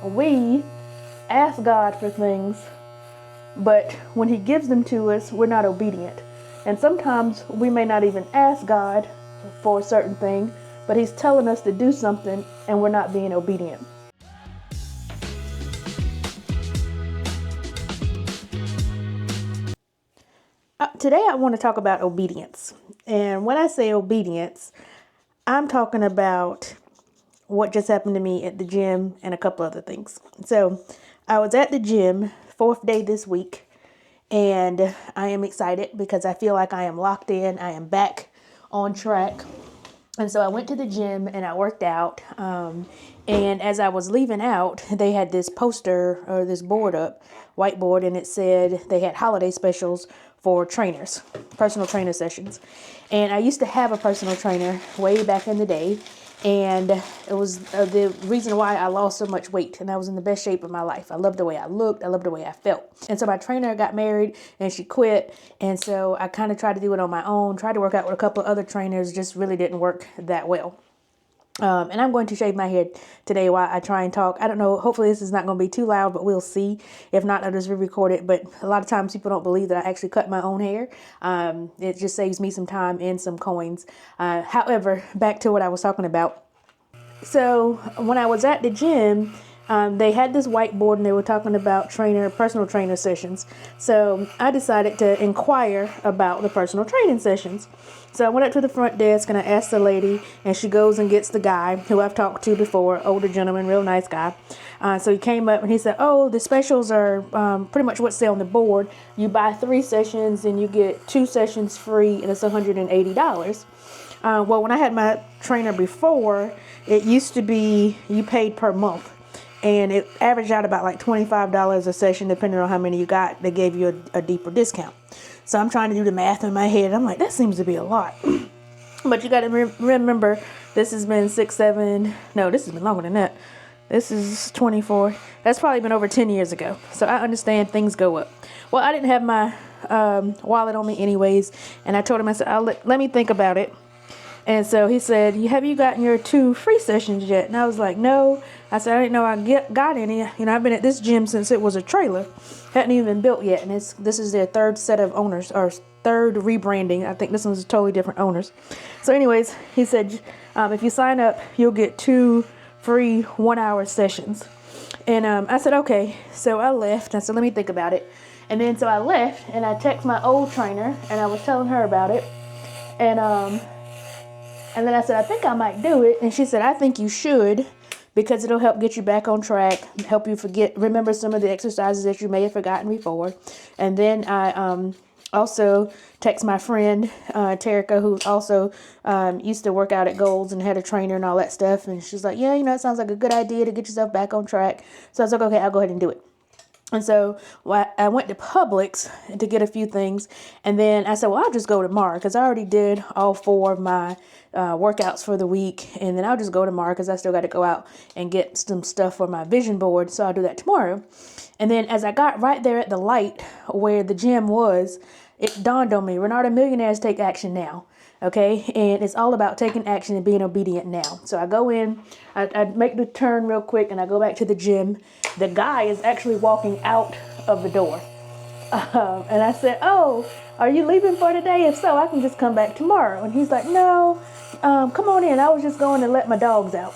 We ask God for things, but when He gives them to us, we're not obedient. And sometimes we may not even ask God for a certain thing, but He's telling us to do something and we're not being obedient. Today I want to talk about obedience. And when I say obedience, I'm talking about what just happened to me at the gym and a couple other things. So I was at the gym, 4th day this week, and I am excited because I feel like I am locked in. I am back on track. And so I went to the gym and I worked out. And as I was leaving out, they had this poster or this board up, whiteboard, and it said they had holiday specials for trainers, personal trainer sessions. And I used to have a personal trainer way back in the day. And it was the reason why I lost so much weight, and I was in the best shape of my life. I loved the way I looked. I loved the way I felt. And so my trainer got married and she quit. And so I kind of tried to do it on my own, tried to work out with a couple of other trainers, just really didn't work that well. And I'm going to shave my head today while I try and talk. I don't know. Hopefully this is not going to be too loud, but we'll see. If not, I'll just re-record it. But a lot of times people don't believe that I actually cut my own hair. It just saves me some time and some coins. However, back to what I was talking about. So when I was at the gym, they had this whiteboard and they were talking about personal trainer sessions. So I decided to inquire about the personal training sessions. So I went up to the front desk and I asked the lady, and she goes and gets the guy who I've talked to before, older gentleman, real nice guy. So he came up and he said, oh, the specials are pretty much what's on the board. You buy 3 sessions and you get 2 sessions free, and it's $180. Well, when I had my trainer before, it used to be you paid per month. And it averaged out about like $25 a session, depending on how many you got. They gave you a deeper discount. So I'm trying to do the math in my head. I'm like, that seems to be a lot. But you got to remember, this has been this has been longer than that. This is 24. That's probably been over 10 years ago. So I understand things go up. Well, I didn't have my wallet on me anyways. And I told him, I said, let me think about it. And so he said, have you gotten your 2 free sessions yet? And I was like, no. I said, I didn't know I got any. I've been at this gym since it was a trailer. Hadn't even been built yet. And this is their 3rd set of owners, or 3rd rebranding. I think this one's totally different owners. So anyways, he said, if you sign up, you'll get 2 free 1-hour sessions. And I said, okay. So I left. I said, let me think about it. And then so I left and I texted my old trainer and I was telling her about it. And then I said, I think I might do it. And she said, I think you should, because it'll help get you back on track, help you remember some of the exercises that you may have forgotten before. And then I also text my friend, Terica, who also used to work out at Gold's and had a trainer and all that stuff. And she's like, yeah, it sounds like a good idea to get yourself back on track. So I was like, okay, I'll go ahead and do it. And so I went to Publix to get a few things. And then I said, well, I'll just go tomorrow because I already did all 4 of my workouts for the week. And then I'll just go tomorrow because I still got to go out and get some stuff for my vision board. So I'll do that tomorrow. And then as I got right there at the light where the gym was, it dawned on me, Renata, millionaires take action now. Okay, and it's all about taking action and being obedient now. So I go in, I make the turn real quick, and I go back to the gym. The guy is actually walking out of the door. And I said, oh, are you leaving for today? If so, I can just come back tomorrow. And he's like, no, come on in. I was just going to let my dogs out.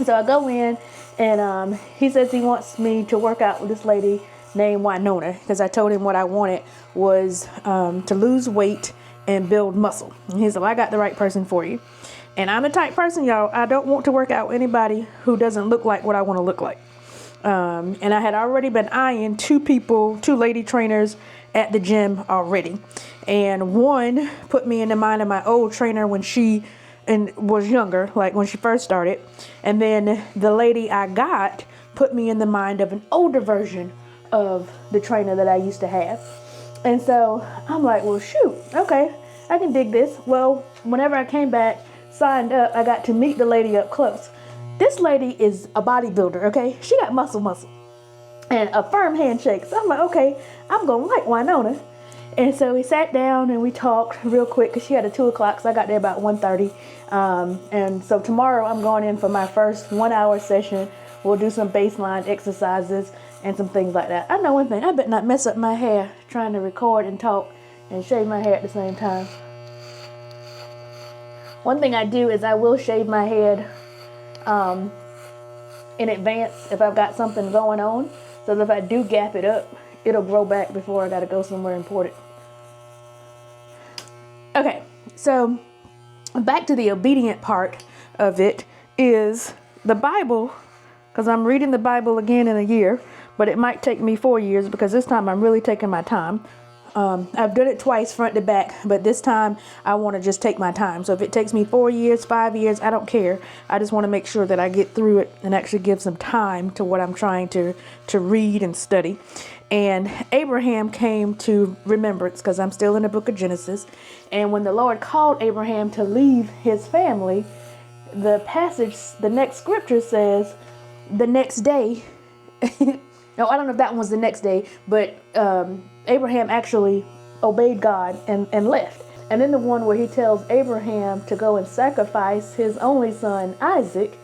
So I go in, and he says he wants me to work out with this lady named Winona, because I told him what I wanted was to lose weight and build muscle. And he said, well, I got the right person for you. And I'm the type person, y'all, I don't want to work out with anybody who doesn't look like what I want to look like. And I had already been eyeing 2 lady trainers at the gym already. And one put me in the mind of my old trainer when she was younger, like when she first started. And then the lady I got put me in the mind of an older version of the trainer that I used to have. And so I'm like, well, shoot, okay, I can dig this. Well, whenever I came back, signed up, I got to meet the lady up close. This lady is a bodybuilder, okay? She got muscle, and a firm handshake. So I'm like, okay, I'm going to like Winona. And so we sat down and we talked real quick because she had a 2 o'clock, so I got there about 1:30. And so tomorrow I'm going in for my first 1-hour session we'll do some baseline exercises and some things like that. I know one thing, I better not mess up my hair trying to record and talk and shave my hair at the same time. One thing I do is I will shave my head in advance if I've got something going on, so that if I do gap it up, it'll grow back before I gotta go somewhere important. Okay, so back to the obedient part of it is the Bible, because I'm reading the Bible again in a year, but it might take me 4 years because this time I'm really taking my time. I've done it twice front to back, but this time I want to just take my time. So if it takes me 4 years, 5 years, I don't care. I just want to make sure that I get through it and actually give some time to what I'm trying to read and study. And Abraham came to remembrance because I'm still in the book of Genesis. And when the Lord called Abraham to leave his family, the passage, the next scripture says, the next day, no, I don't know if that one was the next day, but Abraham actually obeyed God and left. And then the one where he tells Abraham to go and sacrifice his only son, Isaac,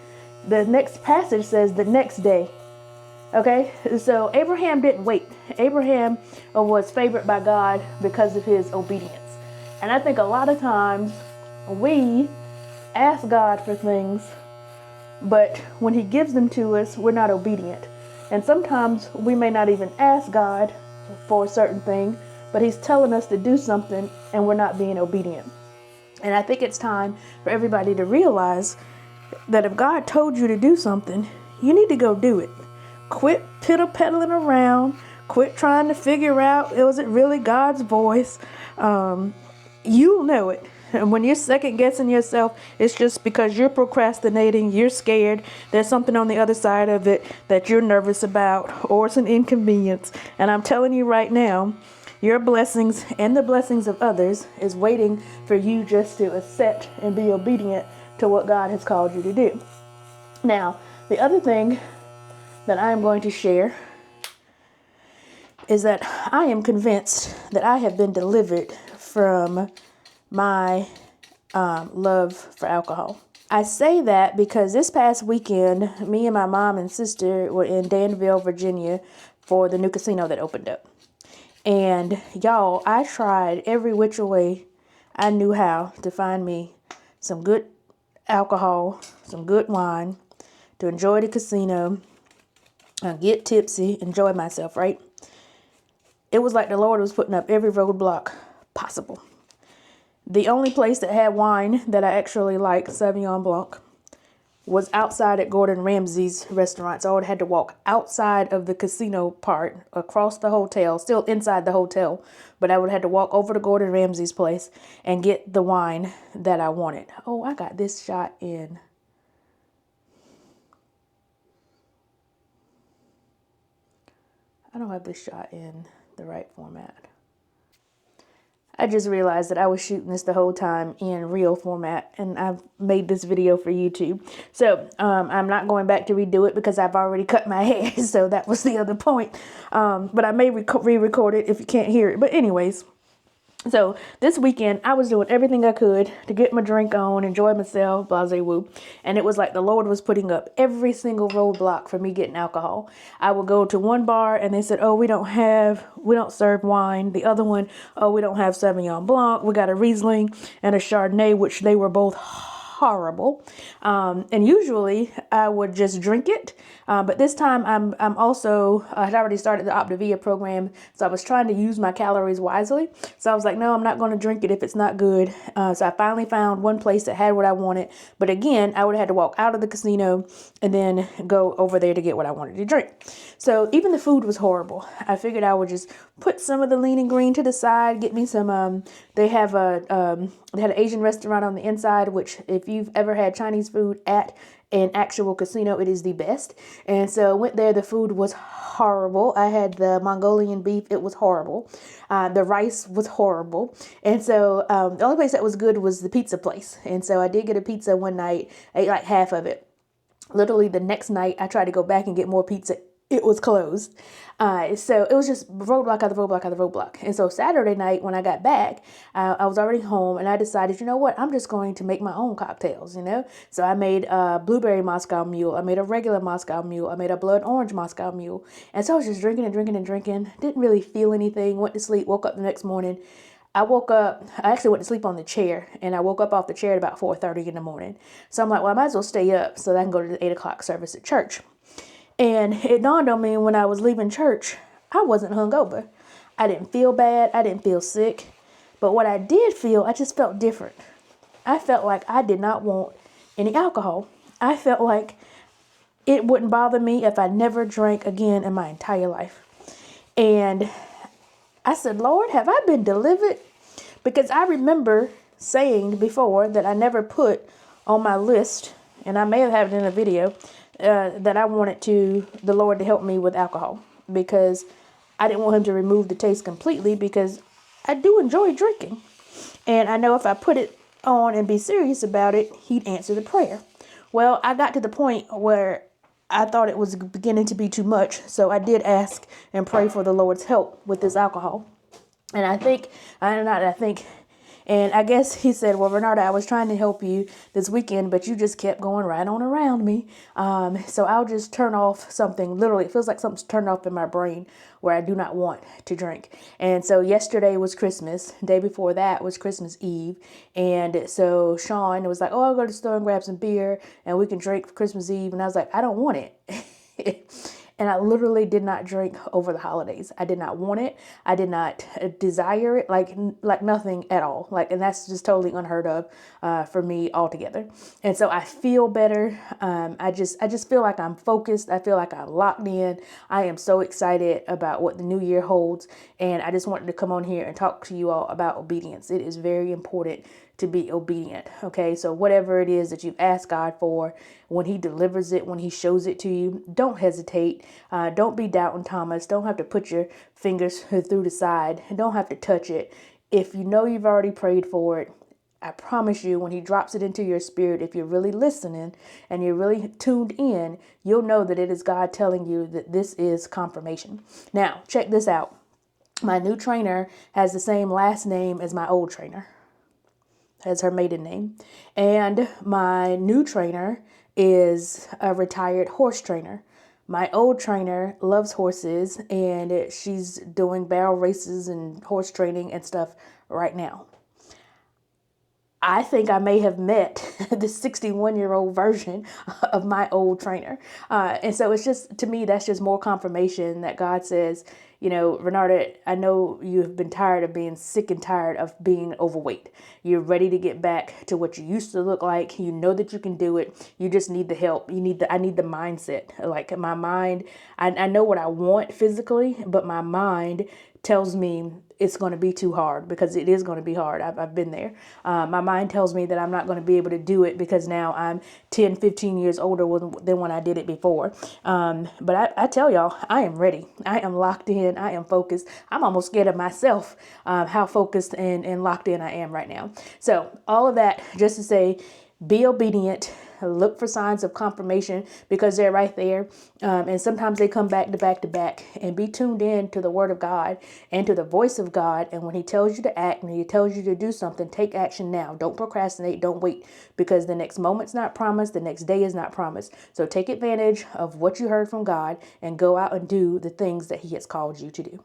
the next passage says the next day. Okay, so Abraham didn't wait. Abraham was favored by God because of his obedience. And I think a lot of times we ask God for things, but when he gives them to us, we're not obedient. And sometimes we may not even ask God for a certain thing, but he's telling us to do something and we're not being obedient. And I think it's time for everybody to realize that if God told you to do something, you need to go do it. Quit piddle-peddling around. Quit trying to figure out, was it really God's voice? You'll know it. And when you're second guessing yourself, it's just because you're procrastinating, you're scared, there's something on the other side of it that you're nervous about, or it's an inconvenience. And I'm telling you right now, your blessings and the blessings of others is waiting for you just to accept and be obedient to what God has called you to do. Now, the other thing that I am going to share is that I am convinced that I have been delivered from my love for alcohol. I say that because this past weekend, me and my mom and sister were in Danville, Virginia for the new casino that opened up. And y'all, I tried every which way I knew how to find me some good alcohol, some good wine, to enjoy the casino, get tipsy, enjoy myself, right? It was like the Lord was putting up every roadblock possible. The only place that had wine that I actually liked, Sauvignon Blanc, was outside at Gordon Ramsay's restaurant. So I would have had to walk outside of the casino part, across the hotel, still inside the hotel, but I would have had to walk over to Gordon Ramsay's place and get the wine that I wanted. Oh, I got this shot in. I don't have this shot in the right format. I just realized that I was shooting this the whole time in real format, and I've made this video for YouTube. So I'm not going back to redo it because I've already cut my hair. So that was the other point. But I may re-record it if you can't hear it. But anyways, so this weekend I was doing everything I could to get my drink on, enjoy myself, blase woo. And it was like the Lord was putting up every single roadblock for me getting alcohol. I would go to one bar and they said, oh, we don't serve wine. The other one, oh, we don't have Sauvignon Blanc. We got a Riesling and a Chardonnay, which they were both horrible. And usually I would just drink it. But this time I'm also, I had already started the Optavia program. So I was trying to use my calories wisely. So I was like, no, I'm not going to drink it if it's not good. So I finally found one place that had what I wanted. But again, I would have had to walk out of the casino and then go over there to get what I wanted to drink. So even the food was horrible. I figured I would just put some of the lean and green to the side, get me some, they had an Asian restaurant on the inside, which if you've ever had Chinese food at an actual casino, it is the best. And so I went there. The food was horrible. I had the Mongolian beef. It was horrible. The rice was horrible. And so the only place that was good was the pizza place. And so I did get a pizza one night, ate like half of it. Literally the next night, I tried to go back and get more pizza. it was closed. So it was just roadblock after roadblock after roadblock. And so Saturday night when I got back, I was already home and I decided, you know what, I'm just going to make my own cocktails, So I made a blueberry Moscow Mule. I made a regular Moscow Mule. I made a blood orange Moscow Mule. And so I was just drinking and drinking and drinking. Didn't really feel anything. Went to sleep, woke up the next morning. I actually went to sleep on the chair, and I woke up off the chair at about 4:30 in the morning. So I'm like, well, I might as well stay up so that I can go to the 8 o'clock service at church. And it dawned on me when I was leaving church, I wasn't hungover. I didn't feel bad. I didn't feel sick. But what I did feel, I just felt different. I felt like I did not want any alcohol. I felt like it wouldn't bother me if I never drank again in my entire life. And I said, Lord, have I been delivered? Because I remember saying before that I never put on my list, and I may have had it in a video, that I wanted the Lord to help me with alcohol, because I didn't want him to remove the taste completely, because I do enjoy drinking. And I know if I put it on and be serious about it, he'd answer the prayer. Well, I got to the point where I thought it was beginning to be too much. So I did ask and pray for the Lord's help with this alcohol. And and I guess he said, well, Renata, I was trying to help you this weekend, but you just kept going right on around me. So I'll just turn off something. Literally, it feels like something's turned off in my brain where I do not want to drink. And so yesterday was Christmas. The day before that was Christmas Eve. And so Sean was like, oh, I'll go to the store and grab some beer and we can drink for Christmas Eve. And I was like, I don't want it. And I literally did not drink over the holidays. I did not want it. I did not desire it, like nothing at all. And that's just totally unheard of for me altogether. And so I feel better. I just feel like I'm focused. I feel like I'm locked in. I am so excited about what the new year holds. And I just wanted to come on here and talk to you all about obedience. It is very important to be obedient. Okay, so whatever it is that you've asked God for, when he delivers it, when he shows it to you, don't hesitate. Don't be doubting Thomas. Don't have to put your fingers through the side and don't have to touch it. If you know you've already prayed for it, I promise you, when he drops it into your spirit, if you're really listening and you're really tuned in, you'll know that it is God telling you that this is confirmation. Now, check this out. My new trainer has the same last name as my old trainer, as her maiden name. And my new trainer is a retired horse trainer. My old trainer loves horses and she's doing barrel races and horse training and stuff right now. I think I may have met the 61-year-old version of my old trainer. And so it's just, to me, that's just more confirmation that God says, Renata, I know you have been tired of being sick and tired of being overweight. You're ready to get back to what you used to look like. You know that you can do it. You just need the help. I need the mindset. Like my mind, I know what I want physically, but my mind tells me it's going to be too hard, because it is going to be hard. I've been there. My mind tells me that I'm not going to be able to do it because now I'm 10, 15 years older than when I did it before. But I tell y'all, I am ready. I am locked in. I am focused. I'm almost scared of myself, how focused and locked in I am right now. So all of that just to say, be obedient. Look for signs of confirmation because they're right there. And sometimes they come back to back to back, and be tuned in to the word of God and to the voice of God. And when he tells you to act and he tells you to do something, take action now. Don't procrastinate. Don't wait, because the next moment's not promised. The next day is not promised. So take advantage of what you heard from God and go out and do the things that he has called you to do.